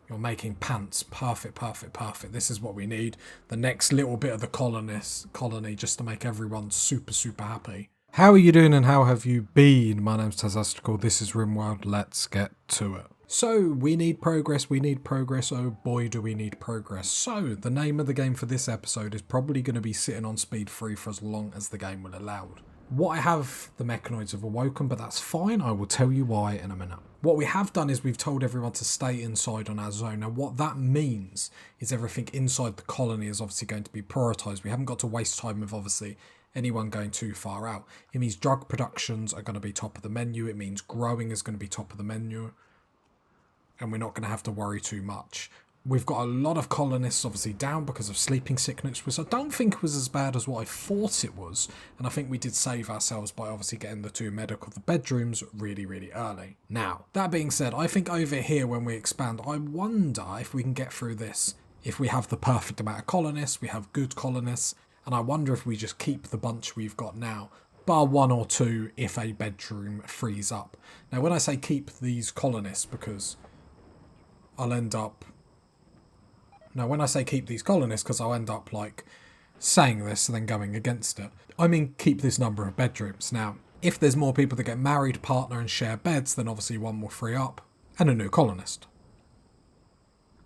You're making pants. Perfect, perfect, perfect. This is what we need. The next little bit of the colony just to make everyone super, super happy. How are you doing and how have you been? My name's Cassandra. This is Rimworld. Let's get to it. So, we need progress, oh boy do we need progress. So, the name of the game for this episode is probably going to be sitting on speed 3 for as long as the game will allow. What I have, the mechanoids have awoken, but that's fine, I will tell you why in a minute. What we have done is we've told everyone to stay inside on our zone. Now what that means is everything inside the colony is obviously going to be prioritised. We haven't got to waste time with obviously anyone going too far out. It means drug productions are going to be top of the menu, it means growing is going to be top of the menu, and we're not going to have to worry too much. We've got a lot of colonists obviously down because of sleeping sickness, which I don't think was as bad as what I thought it was. And I think we did save ourselves by obviously getting the 2 medical the bedrooms really, really early. Now, that being said, I think over here when we expand, I wonder if we can get through this. If we have the perfect amount of colonists, we have good colonists, and I wonder if we just keep the bunch we've got now, bar 1 or 2 if a bedroom frees up. Now, when I say keep these colonists, because I'll end up... Now, when I say keep these colonists, because I'll end up, like, saying this and then going against it, I mean keep this number of bedrooms. Now, if there's more people that get married, partner and share beds, then obviously 1 will free up, and a new colonist.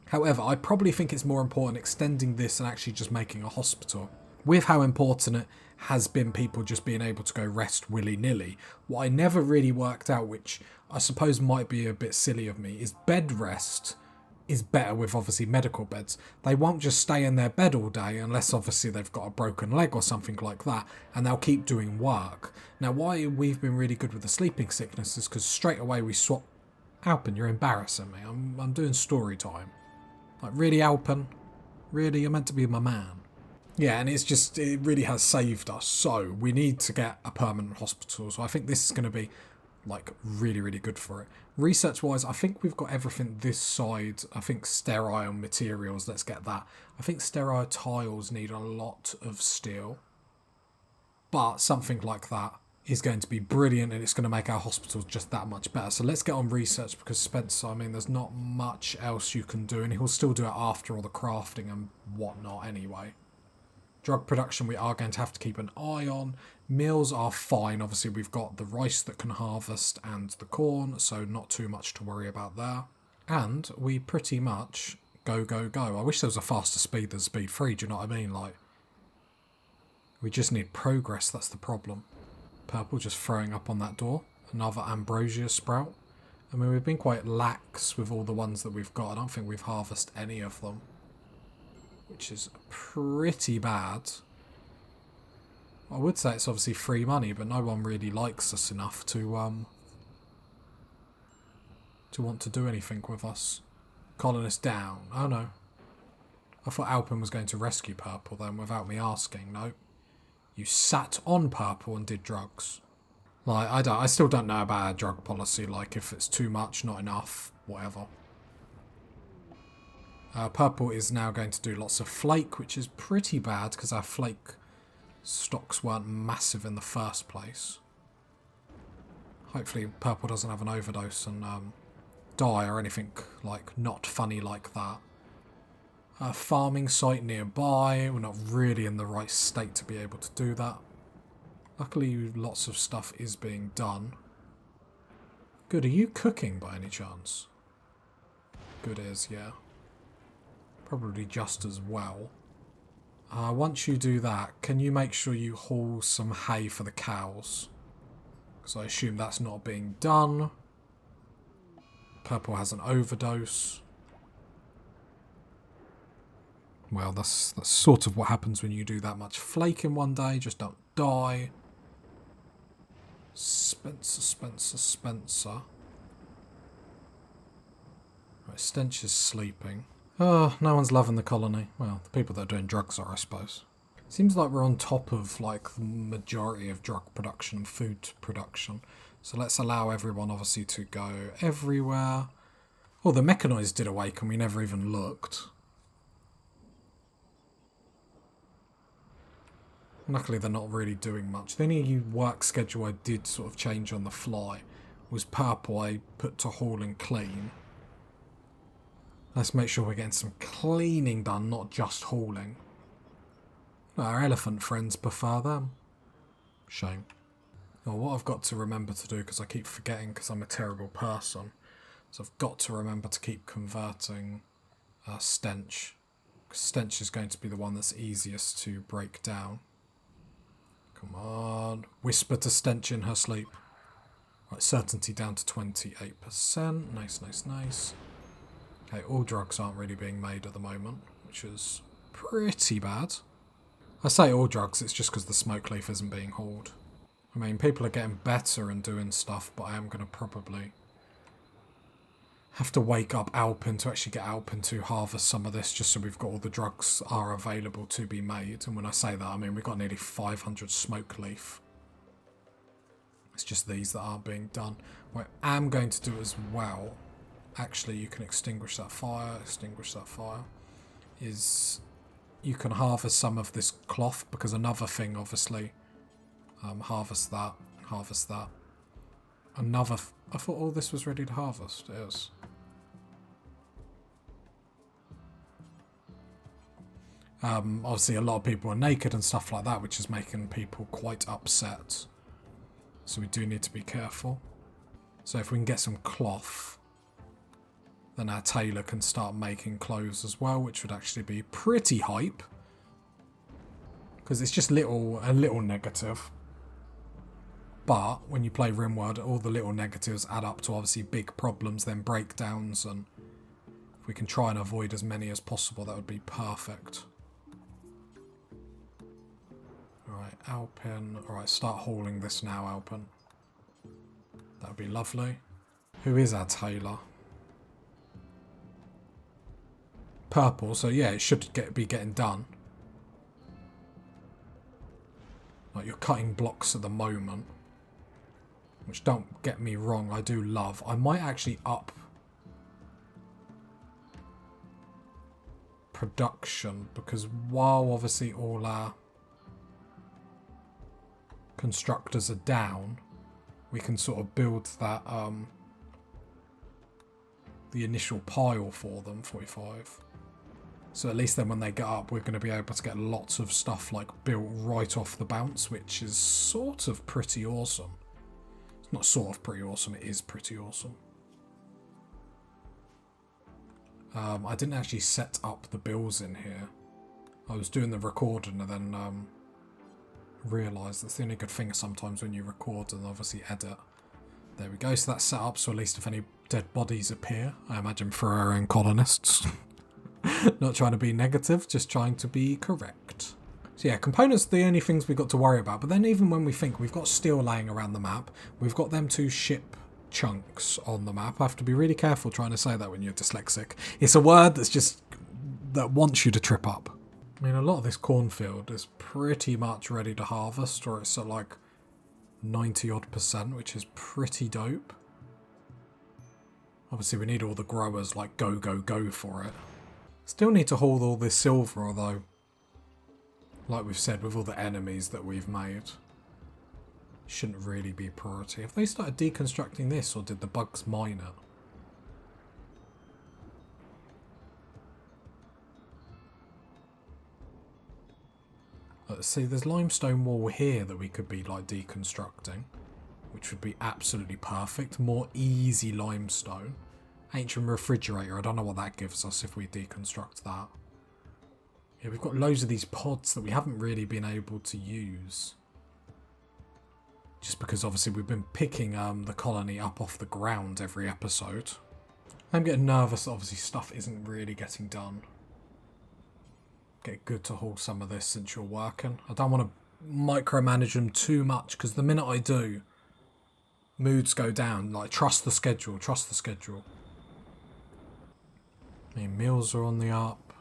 However, I probably think it's more important extending this and actually just making a hospital. With how important it has been people just being able to go rest willy-nilly, what I never really worked out, which I suppose might be a bit silly of me, is bed rest is better with obviously medical beds. They won't just stay in their bed all day unless obviously they've got a broken leg or something like that, and they'll keep doing work. Now why we've been really good with the sleeping sickness is because straight away we swap... Alpin, you're embarrassing me. I'm doing story time. Like, really, Alpin? Really? You're meant to be my man. Yeah, and it really has saved us. So we need to get a permanent hospital. So I think this is going to be like really, really good for it. Research wise, I think we've got everything this side. I think sterile materials, let's get that. I think sterile tiles need a lot of steel, but something like that is going to be brilliant, and it's going to make our hospitals just that much better. So let's get on research, because Spencer, I mean, there's not much else you can do, and he'll still do it after all the crafting and whatnot anyway. Drug production we are going to have to keep an eye on. Meals are fine. Obviously we've got the rice that can harvest and the corn, so not too much to worry about there. And we pretty much go, go, go. I wish there was a faster speed than speed 3, do you know what I mean? Like, we just need progress, that's the problem. Purple just throwing up on that door. Another ambrosia sprout. I mean, we've been quite lax with all the ones that we've got. I don't think we've harvested any of them, which is pretty bad. I would say it's obviously free money, but no one really likes us enough to want to do anything with us. Colonist down. Oh no. I thought Alpin was going to rescue Purple then without me asking. Nope. You sat on Purple and did drugs. Like, I still don't know about our drug policy, like if it's too much, not enough, whatever. Purple is now going to do lots of flake, which is pretty bad because our flake stocks weren't massive in the first place. Hopefully Purple doesn't have an overdose and die or anything like not funny like that. A farming site nearby. We're not really in the right state to be able to do that. Luckily lots of stuff is being done. Good, are you cooking by any chance? Good is, yeah. Probably just as well. Once you do that, can you make sure you haul some hay for the cows? Because I assume that's not being done. Purple has an overdose. Well, that's sort of what happens when you do that much flake in one day. Just don't die. Spencer. Right, Stench is sleeping. Oh, no one's loving the colony. Well, the people that are doing drugs are, I suppose. Seems like we're on top of, like, the majority of drug production and food production. So let's allow everyone, obviously, to go everywhere. Oh, the mechanoids did awaken. We never even looked. Luckily, they're not really doing much. The only work schedule I did sort of change on the fly was Purple I put to haul and clean. Let's make sure we're getting some cleaning done, not just hauling. Our elephant friends prefer them. Shame. Well, what I've got to remember to do, because I keep forgetting because I'm a terrible person, is I've got to remember to keep converting stench. Because stench is going to be the one that's easiest to break down. Come on. Whisper to stench in her sleep. Right, certainty down to 28%. Nice, nice, nice. Okay, all drugs aren't really being made at the moment, which is pretty bad. I say all drugs, it's just because the smoke leaf isn't being hauled. I mean, people are getting better and doing stuff, but I am going to probably have to wake up Alpin to actually get Alpin to harvest some of this, just so we've got all the drugs are available to be made. And when I say that, I mean we've got nearly 500 smoke leaf. It's just these that aren't being done. What I am going to do as well, actually you can extinguish that fire, is you can harvest some of this cloth, because another thing, obviously, harvest that. I thought all this was ready to harvest. It is. Obviously a lot of people are naked and stuff like that, which is making people quite upset. So we do need to be careful. So if we can get some cloth, then our tailor can start making clothes as well, which would actually be pretty hype. Because it's just a little negative. But when you play Rimworld, all the little negatives add up to obviously big problems, then breakdowns, and if we can try and avoid as many as possible, that would be perfect. Alright, Alpin. Alright, start hauling this now, Alpin. That would be lovely. Who is our tailor? Purple, so yeah, it should be getting done. Like, you're cutting blocks at the moment. Which, don't get me wrong, I do love. I might actually up production, because while obviously all our constructors are down, we can sort of build that the initial pile for them, 45. So at least then when they get up, we're going to be able to get lots of stuff like built right off the bounce, which is sort of pretty awesome. It's not sort of pretty awesome, it is pretty awesome. I didn't actually set up the bills in here. I was doing the recording and then realised that's the only good thing sometimes when you record and obviously edit. There we go, so that's set up, so at least if any dead bodies appear, I imagine for our own colonists. Not trying to be negative, just trying to be correct. So yeah, components are the only things we've got to worry about, but then even when we think we've got steel laying around the map, we've got them two ship chunks on the map. I have to be really careful trying to say that when you're dyslexic. It's a word that wants you to trip up. I mean, a lot of this cornfield is pretty much ready to harvest, or it's at like 90 odd %, which is pretty dope. Obviously we need all the growers like go for it. Still need to haul all this silver, although, like we've said, with all the enemies that we've made, shouldn't really be a priority. Have they started deconstructing this, or did the bugs mine it? Let's see, there's limestone wall here that we could be like deconstructing, which would be absolutely perfect. More easy limestone. Ancient refrigerator, I don't know what that gives us if we deconstruct that. Yeah, we've got loads of these pods that we haven't really been able to use. Just because obviously we've been picking the colony up off the ground every episode. I'm getting nervous that obviously stuff isn't really getting done. Get good to haul some of this since you're working. I don't want to micromanage them too much, because the minute I do, moods go down. Like, trust the schedule, trust the schedule. I mean, meals are on the up.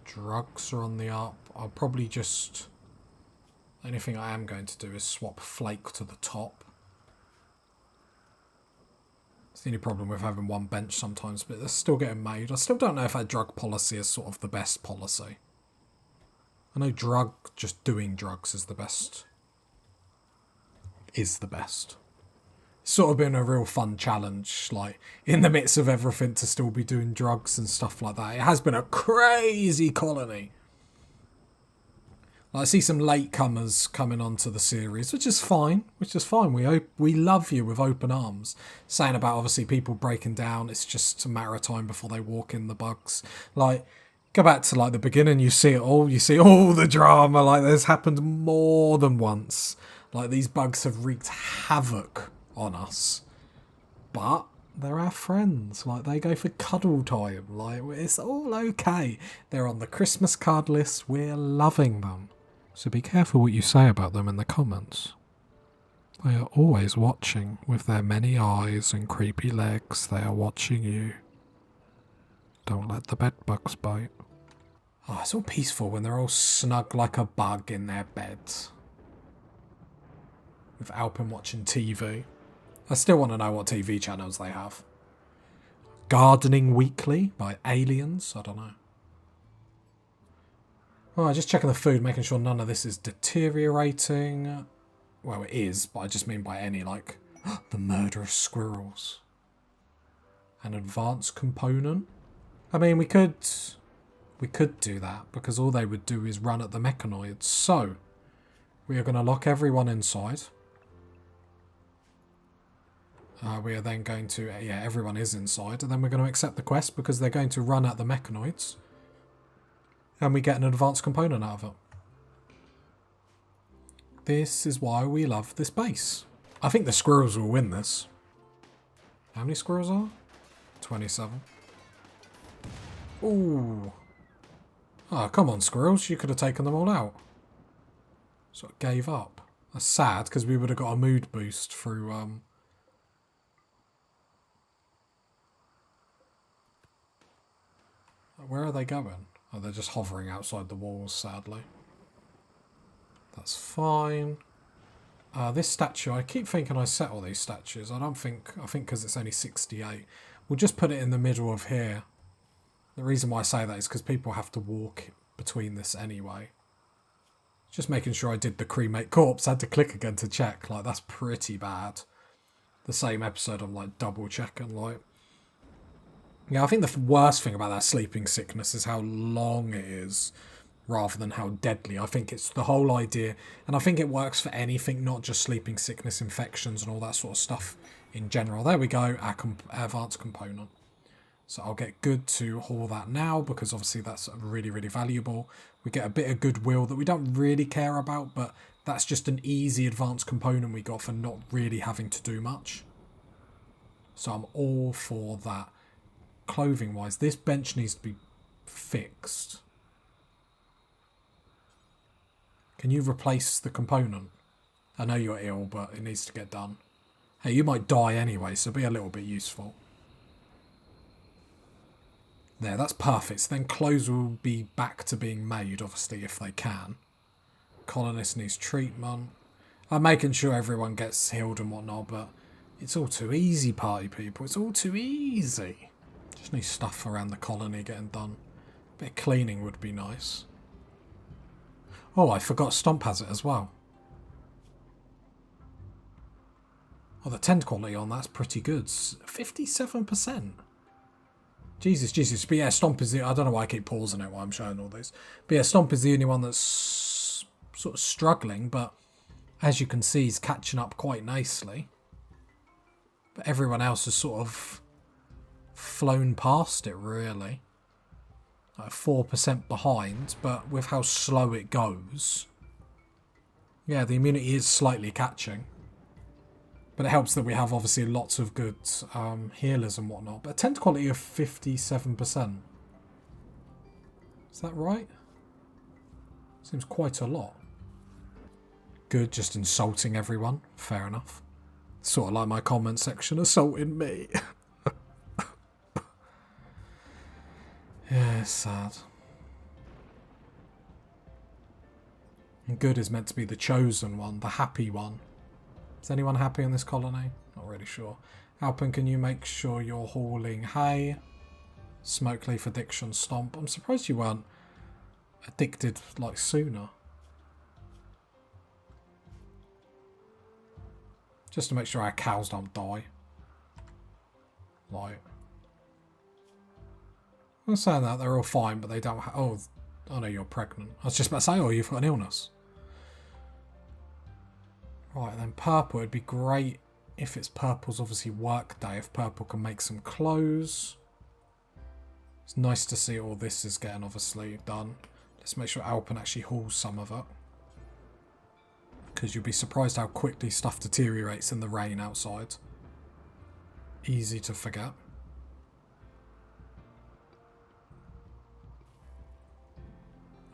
Drugs are on the up. I'll probably just... The only thing I am going to do is swap flake to the top. It's the only problem with having one bench sometimes, but they're still getting made. I still don't know if our drug policy is sort of the best policy. I know just doing drugs is the best. Is the best. Sort of been a real fun challenge, like in the midst of everything to still be doing drugs and stuff like that. It has been a crazy colony. I see some latecomers coming onto the series, which is fine. We love you with open arms. Saying about obviously people breaking down, it's just a matter of time before they walk in the bugs. Like, go back to like the beginning, you see it all. You see all the drama. Like, there's happened more than once. Like, these bugs have wreaked havoc on us. But they're our friends. Like, they go for cuddle time. Like, it's all okay. They're on the Christmas card list. We're loving them. So be careful what you say about them in the comments. They are always watching. With their many eyes and creepy legs, they are watching you. Don't let the bedbugs bite. Oh, it's all peaceful when they're all snug like a bug in their beds. With Alpin watching TV. I still want to know what TV channels they have. Gardening Weekly by Aliens? I don't know. Oh, just checking the food, making sure none of this is deteriorating. Well, it is, but I just mean by any, like, the murderous squirrels. An advanced component? I mean, we could do that, because all they would do is run at the mechanoids. So, we are going to lock everyone inside. We are then going to, yeah, everyone is inside, and then we're going to accept the quest because they're going to run at the mechanoids. And we get an advanced component out of it. This is why we love this base. I think the squirrels will win this. How many squirrels are? 27. Ooh. Oh, come on, squirrels. You could have taken them all out. Sort of gave up. That's sad, because we would have got a mood boost through... Where are they going? Oh, they're just hovering outside the walls, sadly. That's fine. This statue, I keep thinking I set all these statues. I think because it's only 68. We'll just put it in the middle of here. The reason why I say that is because people have to walk between this anyway. Just making sure I did the cremate corpse. I had to click again to check. Like, that's pretty bad. The same episode, I'm like double checking, like... Yeah, I think the worst thing about that sleeping sickness is how long it is rather than how deadly. I think it's the whole idea, and I think it works for anything, not just sleeping sickness, infections and all that sort of stuff in general. There we go, our advanced component. So I'll get good to haul that now because obviously that's really, really valuable. We get a bit of goodwill that we don't really care about, but that's just an easy advanced component we got for not really having to do much. So I'm all for that. Clothing wise, this bench needs to be fixed. Can you replace the component? I know you're ill, but it needs to get done. Hey, you might die anyway, so be a little bit useful. There, that's perfect. So then clothes will be back to being made, obviously, if they can. Colonist needs treatment. I'm making sure everyone gets healed and whatnot, but it's all too easy, party people. It's all too easy. Just need stuff around the colony getting done. A bit of cleaning would be nice. Oh, I forgot Stomp has it as well. Oh, the tent quality on that's pretty good. 57%. Jesus. But yeah, Stomp is the... I don't know why I keep pausing it while I'm showing all this. But yeah, Stomp is the only one that's sort of struggling, but as you can see, he's catching up quite nicely. But everyone else has sort of flown past it, really. Like 4% behind, but with how slow it goes. Yeah, the immunity is slightly catching. But it helps that we have, obviously, lots of good healers and whatnot. But a tent quality of 57%. Is that right? Seems quite a lot. Good, just insulting everyone. Fair enough. Sort of like my comment section assaulting me. Yeah, it's sad. And good is meant to be the chosen one, the happy one. Is anyone happy in this colony? Not really sure. Alpin, can you make sure you're hauling hay? Smoke leaf addiction stomp. I'm surprised you weren't addicted like sooner. Just to make sure our cows don't die. Like, I'm saying that they're all fine, but they don't have... Oh, I know you're pregnant. I was just about to say, oh, you've got an illness. Right, then purple. It'd be great if it's purple's obviously work day, if purple can make some clothes. It's nice to see all this is getting obviously done. Let's make sure Alpen actually hauls some of it. Because you'll be surprised how quickly stuff deteriorates in the rain outside. Easy to forget.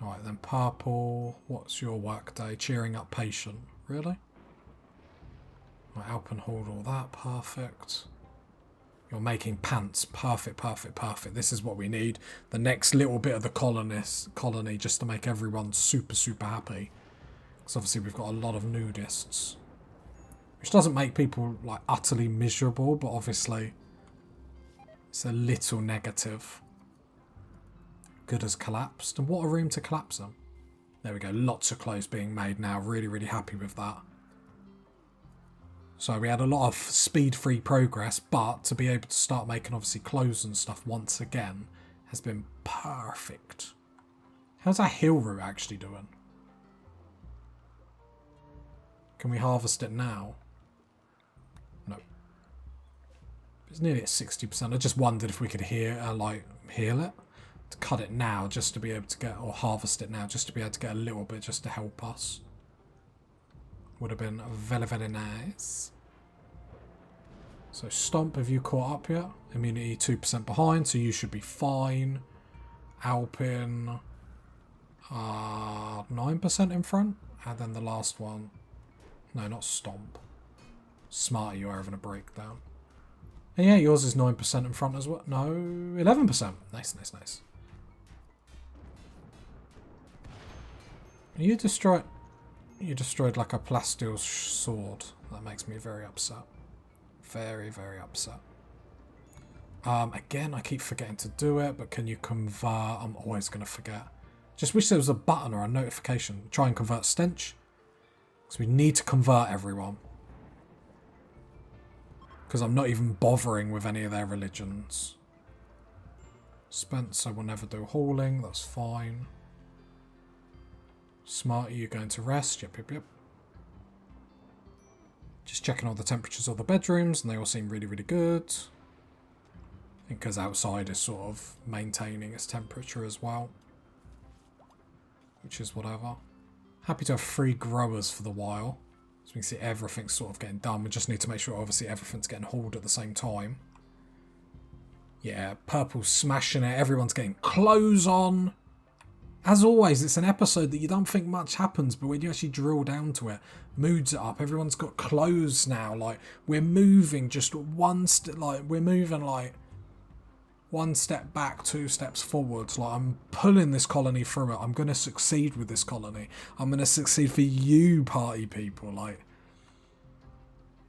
Alright then, purple. What's your work day? Cheering up patient. Really? Right, Alpen hauled all that. Perfect. You're making pants. Perfect, perfect, perfect. This is what we need. The next little bit of the colony just to make everyone super, super happy. Because obviously we've got a lot of nudists. Which doesn't make people like utterly miserable, but obviously it's a little negative. Good has collapsed. And what a room to collapse them. There we go. Lots of clothes being made now. Really, really happy with that. So we had a lot of speed-free progress, but to be able to start making obviously clothes and stuff once again has been perfect. How's our hill root actually doing? Can we harvest it now? No. It's nearly at 60%. I just wondered if we could heal it. To cut it now just to be able to get, or harvest it now just to be able to get a little bit just to help us. Would have been very, very nice. So Stomp, have you caught up yet? Immunity 2% behind, so you should be fine. Alpin, 9% in front. And then the last one, no, not Stomp. Smarty, you're having a breakdown. And yeah, yours is 9% in front as well. No, 11%. Nice, nice, nice. You destroyed like a plasteel sword. That makes me very upset. Very, very upset. Again, I keep forgetting to do it, but can you convert? I'm always going to forget. Just wish there was a button or a notification. Try and convert stench. Because we need to convert everyone. Because I'm not even bothering with any of their religions. Spencer will never do hauling. That's fine. Smarty, you're going to rest. Yep, yep, yep. Just checking all the temperatures of the bedrooms, and they all seem really, really good. I think because outside is sort of maintaining its temperature as well. Which is whatever. Happy to have 3 growers for the while. So we can see everything's sort of getting done. We just need to make sure obviously everything's getting hauled at the same time. Yeah, purple's smashing it. Everyone's getting clothes on. As always, it's an episode that you don't think much happens, but when you actually drill down to it, moods it up. Everyone's got clothes now. Like, we're moving just one step, like, we're moving like 1 step back, 2 steps forwards. Like, I'm pulling this colony through it. I'm going to succeed with this colony. I'm going to succeed for you, party people. Like,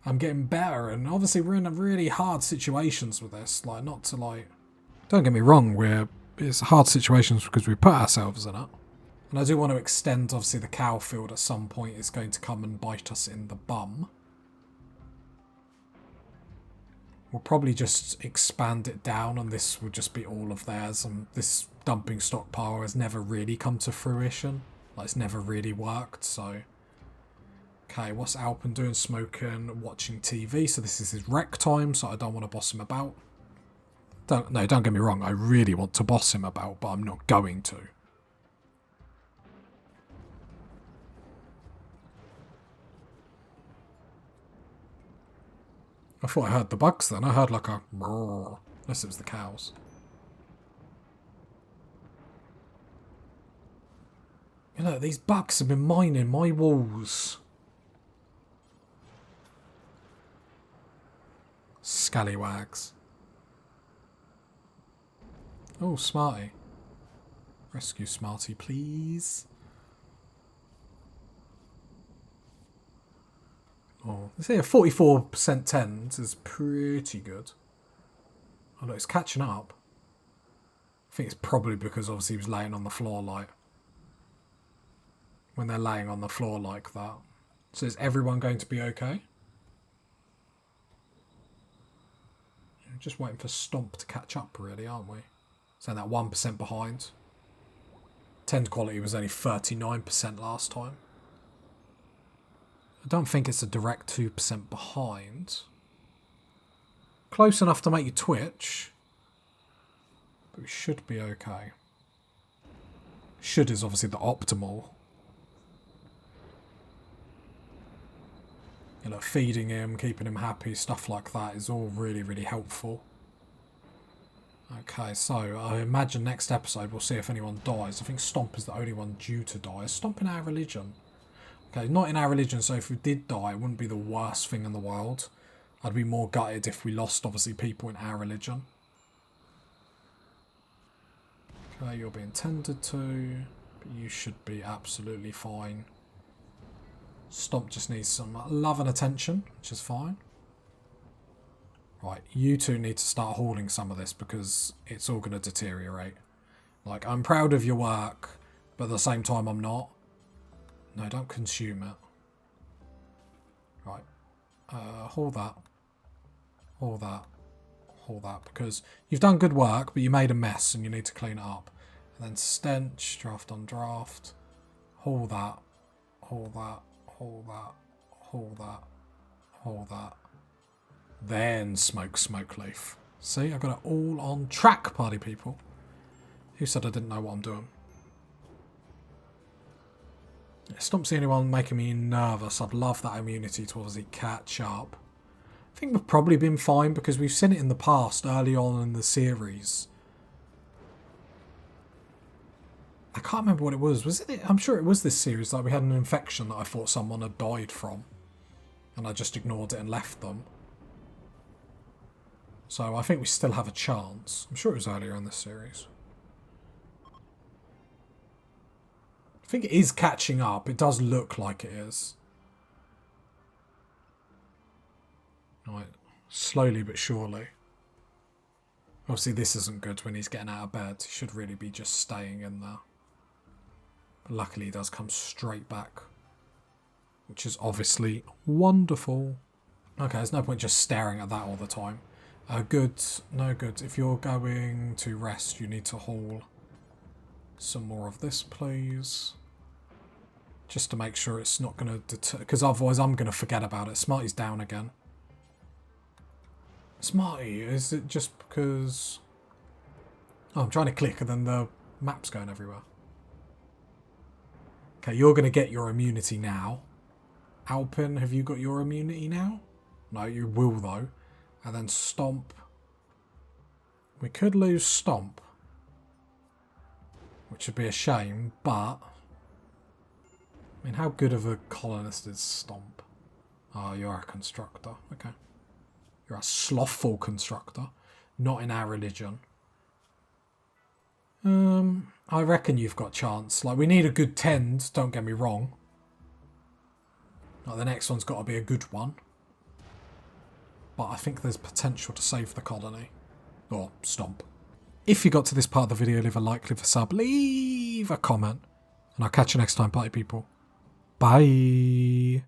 I'm getting better, and obviously we're in really hard situations with this. Like, not to like, don't get me wrong, it's hard situations because we put ourselves in it. And I do want to extend, obviously, the cow field at some point is going to come and bite us in the bum. We'll probably just expand it down, and this will just be all of theirs. And this dumping stockpile has never really come to fruition. Like, it's never really worked, so... Okay, what's Alpen doing? Smoking, watching TV. So this is his rec time, so I don't want to boss him about. Don't get me wrong, I really want to boss him about, but I'm not going to. I thought I heard the bugs then. I heard like a roar. Unless it was the cows. You know, these bugs have been mining my walls. Scallywags. Oh, Smarty. Rescue Smarty, please. Oh, let's say a 44% tens is pretty good. Oh, look, it's catching up. I think it's probably because obviously he was laying on the floor like... When they're laying on the floor like that. So is everyone going to be okay? just waiting for Stomp to catch up, really, aren't we? So that 1% behind. Tend quality was only 39% last time. I don't think it's a direct 2% behind. Close enough to make you twitch. But we should be okay. Should is obviously the optimal. You know, feeding him, keeping him happy, stuff like that is all really, really helpful. Okay, so I imagine next episode we'll see if anyone dies. I think Stomp is the only one due to die. Is Stomp in our religion? Okay, not in our religion, so if we did die, it wouldn't be the worst thing in the world. I'd be more gutted if we lost, obviously, people in our religion. Okay, you're being tended to, but you should be absolutely fine. Stomp just needs some love and attention, which is fine. Right, you two need to start hauling some of this because it's all going to deteriorate. Like, I'm proud of your work, but at the same time I'm not. No, don't consume it. Right, haul that. Haul that. Haul that, because you've done good work, but you made a mess and you need to clean it up. And then stench, draft on draft. Haul that. Haul that. Haul that. Haul that. Haul that. Then smoke leaf. See, I got it all on track, party people. Who said I didn't know what I'm doing? Stomp's the only one making me nervous. I'd love that immunity to obviously catch up. I think we've probably been fine because we've seen it in the past, early on in the series. I can't remember what it was. Was it? I'm sure it was this series. Like, we had an infection that I thought someone had died from. And I just ignored it and left them. So I think we still have a chance. I'm sure it was earlier in this series. I think it is catching up. It does look like it is. Right. Slowly but surely. Obviously this isn't good when he's getting out of bed. He should really be just staying in there. But luckily he does come straight back. Which is obviously wonderful. Okay, there's no point just staring at that all the time. Good. No good. If you're going to rest, you need to haul some more of this, please. Just to make sure it's not going to deter... Because otherwise I'm going to forget about it. Smarty's down again. Smarty, is it just because... Oh, I'm trying to click and then the map's going everywhere. Okay, you're going to get your immunity now. Alpin, have you got your immunity now? No, you will though. And then Stomp. We could lose Stomp. Which would be a shame, but... I mean, how good of a colonist is Stomp? Oh, you're a constructor. Okay. You're a slothful constructor. Not in our religion. I reckon you've got chance. Like, we need a good tend, don't get me wrong. Like, the next one's got to be a good one. But I think there's potential to save the colony. Or Stomp. If you got to this part of the video, leave a like, leave a sub, leave a comment. And I'll catch you next time, party people. Bye.